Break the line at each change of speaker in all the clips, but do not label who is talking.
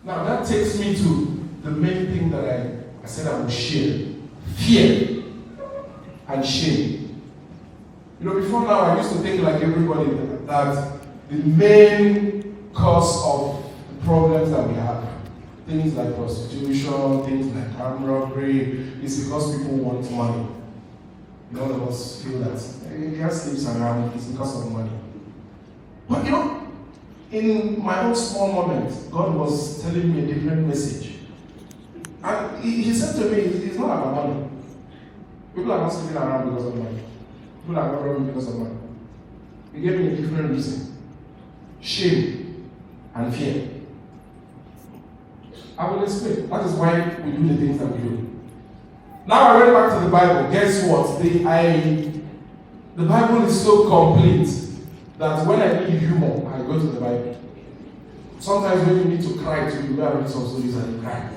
Now that takes me to the main thing that I said I would share. Fear and shame. Before now I used to think like everybody that the main cause of the problems that we have, things like prostitution, things like armed robbery, is because people want money. None of us feel that he has sleeps around, it's because of money. But in my own small moment, God was telling me a different message. And he said to me, it's not about money. People are not sleeping around because of money. People are not robbing because of money. He gave me a different reason. Shame and fear. I will explain. That is why we do the things that we do. Now I went back to the Bible. Guess what? The Bible is so complete that when I need humor, I go to the Bible. Sometimes when you need to cry too, you go and read some stories and you cry.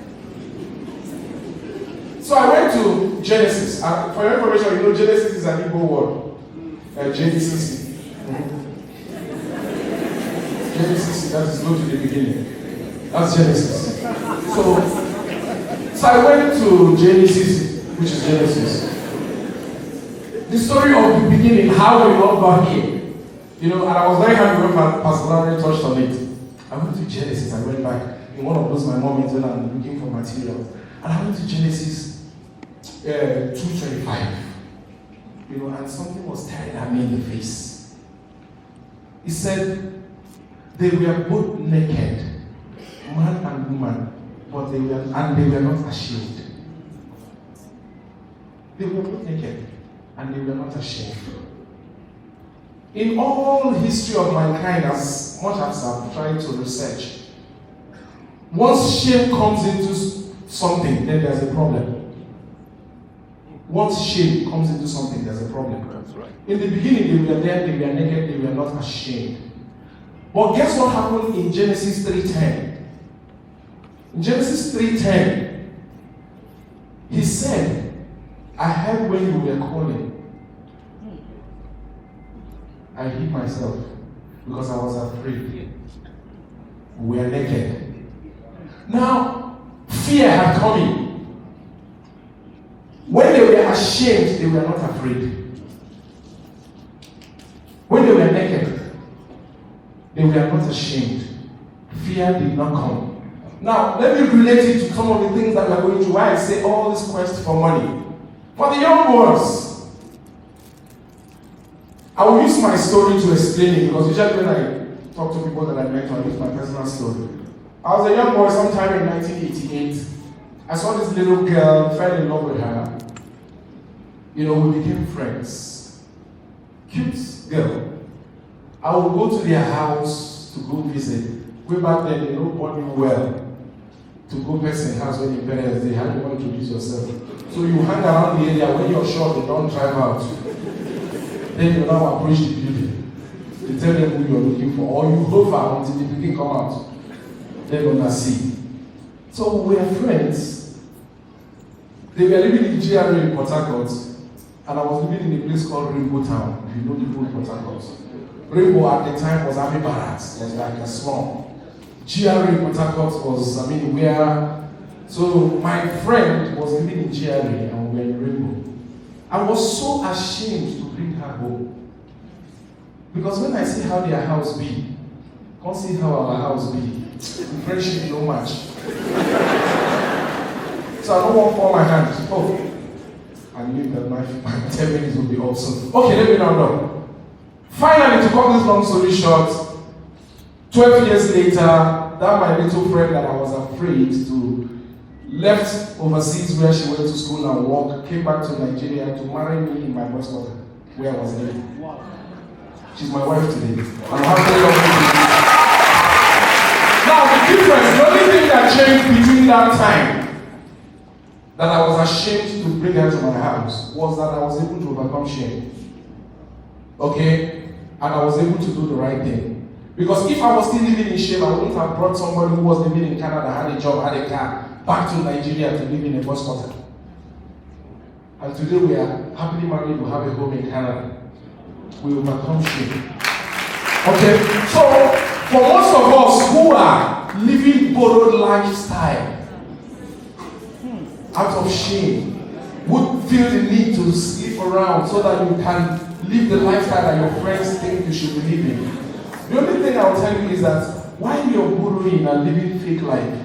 So I went to Genesis. For your information, Genesis is an Igbo word. Genesis. Genesis, that is go to the beginning. That's Genesis. So I went to Genesis, which is Genesis. The story of the beginning, how we got here. And I was very happy when Pastor Larry touched on it. I went to Genesis, I went back in one of those my mom meetings when I'm looking for materials. And I went to Genesis 2:25. And something was staring at me in the face. It said, they were both naked, man and woman, but they were not ashamed. They were both naked, and they were not ashamed. In all history of mankind, as much as I've tried to research, once shame comes into something, then there's a problem. Once shame comes into something, there's a problem. That's right. In the beginning, they were there, they were naked, they were not ashamed. But guess what happened in Genesis 3:10? In Genesis 3:10, he said, I heard when you were calling. I hid myself because I was afraid. We were naked. Now, fear had come in. When they were ashamed, they were not afraid. When they were naked, they were not ashamed. Fear did not come. Now, let me relate it to some of the things that we are going through. Why I say all this quest for money. For the young ones, I will use my story to explain it, because usually when I talk to people that I met, I use my personal story. I was a young boy sometime in 1988. I saw this little girl, fell in love with her. We became friends. Cute girl. I would go to their house to go visit. Way back then, they don't want you well. To go person's house when your parents, they had you want to introduce yourself. So you hang around the area. When you're sure they don't drive out, then you now approach the building. You tell them who you're looking for, or you go far until the building come out. Then you're gonna see. So we were friends. They were living in GRA in Port Harcourt, and I was living in a place called Rainbow Town. If you know the whole Port Harcourt. Rainbow at the time was Army Barracks. It was like a slum. GRA in Port Harcourt was, where. So my friend was living in GRA and we were in Rainbow. I was so ashamed to bring her home. Because when I see how their house be, can't see how our house be. The friendship no match. So I don't want to pour my hand. Oh, I knew that my 10 minutes would be up soon. Okay, let me now know. Finally, to cut this long story short, 12 years later, that my little friend that I was afraid to left overseas where she went to school and work, came back to Nigeria to marry me in my boys' quarter, where I was living. Wow. She's my wife today. I'm happy to Now, the difference, the only thing that changed between that time that I was ashamed to bring her to my house was that I was able to overcome shame. Okay? And I was able to do the right thing. Because if I was still living in shame, I wouldn't have brought somebody who was living in Canada, had a job, had a car, back to Nigeria to live in a boys' quarter. And today we are happily married, we have a home in Canada. We overcome shame. Okay? So, for most of us who are living borrowed lifestyle out of shame would feel the need to sleep around so that you can live the lifestyle that your friends think you should be living. The only thing I will tell you is that while you're borrowing and living fake life,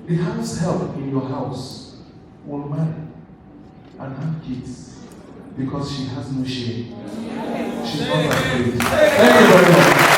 the house help in your house will marry and have kids because she has no shame. She's not afraid. Thank you very much.